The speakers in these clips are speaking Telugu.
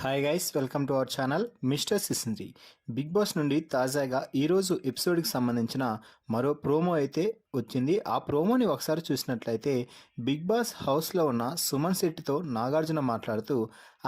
Hi guys, welcome to our channel mister Sisindri. Bigg Boss నుండి తాజాగా ఈరోజు ఎపిసోడ్కి సంబంధించిన మరో ప్రోమో అయితే వచ్చింది. ఆ ప్రోమోని ఒకసారి చూసినట్లయితే బిగ్ బాస్ హౌస్లో ఉన్న సుమన్ శెట్టితో నాగార్జున మాట్లాడుతూ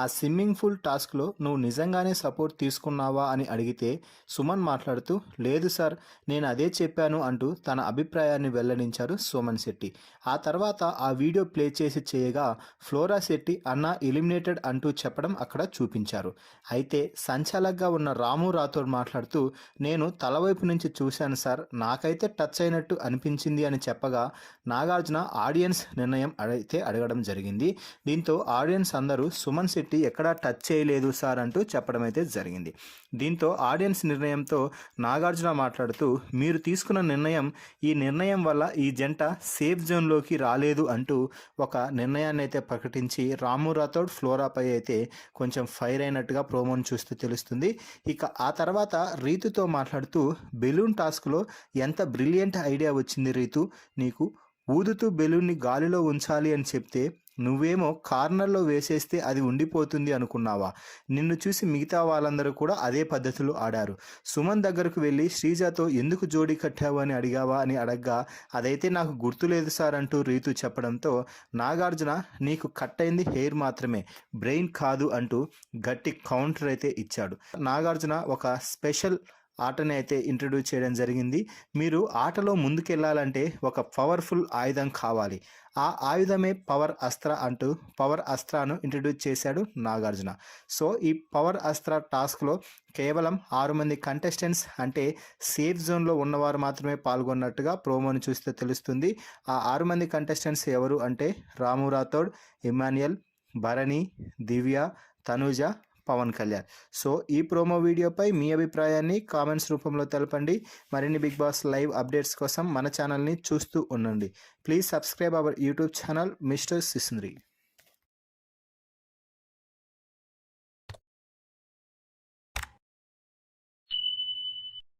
ఆ స్విమ్మింగ్ పూల్ టాస్క్లో నువ్వు నిజంగానే సపోర్ట్ తీసుకున్నావా అని అడిగితే సుమన్ మాట్లాడుతూ లేదు సార్, నేను అదే చెప్పాను అంటూ తన అభిప్రాయాన్ని వెల్లడించారు సుమన్ శెట్టి. ఆ తర్వాత ఆ వీడియో ప్లే చేసి చేయగా ఫ్లోరా శెట్టి అన్న ఎలిమినేటెడ్ అంటూ చెప్పడం అక్కడ చూపించారు. అయితే సంచాలకుగా ఉన్న రాము రాథోడ్ మాట్లాడుతూ నేను తలవైపు నుంచి చూశాను సార్, నాకైతే టచ్ అయినట్టు అనిపించింది అని చెప్పగా నాగార్జున ఆడియన్స్ నిర్ణయం అయితే అడగడం జరిగింది. దీంతో ఆడియన్స్ అందరూ సుమన్ శెట్టి ఎక్కడా టచ్ చేయలేదు సార్ అంటూ చెప్పడం అయితే జరిగింది. దీంతో ఆడియన్స్ నిర్ణయంతో నాగార్జున మాట్లాడుతూ మీరు తీసుకున్న నిర్ణయం, ఈ నిర్ణయం వల్ల ఈ జంట సేఫ్ జోన్లోకి రాలేదు అంటూ ఒక నిర్ణయాన్ని అయితే ప్రకటించి రాము రాథోడ్ ఫ్లోరాపై అయితే కొంచెం ఫైర్ అయినట్టుగా ప్రోమోని చూస్తూ తెలుస్తుంది. ఇక ఆ తర్వాత రీతుతో మాట్లాడుతూ బెలూన్ టాస్క్లో ఎంత బ్రిలియంట్ ఐడియా వచ్చింది రీతు నీకు, ఊదుతూ బెలూన్ని గాలిలో ఉంచాలి అని చెప్తే నువ్వేమో కార్నర్లో వేసేస్తే అది ఉండిపోతుంది అనుకున్నావా? నిన్ను చూసి మిగతా వాళ్ళందరూ కూడా అదే పద్ధతిలో ఆడారు. సుమన్ దగ్గరకు వెళ్ళి శ్రీజాతో ఎందుకు జోడీ కట్టావు అని అడిగావా అని అడగ్గా అదైతే నాకు గుర్తులేదు సార్ అంటూ రీతు చెప్పడంతో నాగార్జున నీకు కట్ అయింది హెయిర్ మాత్రమే, బ్రెయిన్ కాదు అంటూ గట్టి కౌంటర్ అయితే ఇచ్చాడు. నాగార్జున ఒక స్పెషల్ ఆటని అయితే ఇంట్రడ్యూస్ చేయడం జరిగింది. మీరు ఆటలో ముందుకెళ్ళాలంటే ఒక పవర్ఫుల్ ఆయుధం కావాలి, ఆ ఆయుధమే పవర్ అస్త్ర అంటూ పవర్ అస్త్రాను ఇంట్రడ్యూస్ చేశాడు నాగార్జున. సో ఈ పవర్ అస్త్ర టాస్క్లో కేవలం 6 మంది కంటెస్టెంట్స్ అంటే సేఫ్ జోన్లో ఉన్నవారు మాత్రమే పాల్గొన్నట్టుగా ప్రోమోని చూస్తే తెలుస్తుంది. ఆ 6 మంది కంటెస్టెంట్స్ ఎవరు అంటే రాము రాథోడ్, ఇమాన్యుయల్, భరణి, దివ్య, తనుజ, పవన్ కళ్యాణ్. సో ఈ ప్రోమో వీడియోపై మీ అభిప్రాయాన్ని కామెంట్స్ రూపంలో తెలపండి. మరిన్ని బిగ్ బాస్ లైవ్ అప్డేట్స్ కోసం మన ఛానల్ని చూస్తూ ఉండండి. Please subscribe our YouTube channel mister సిసింద్రి.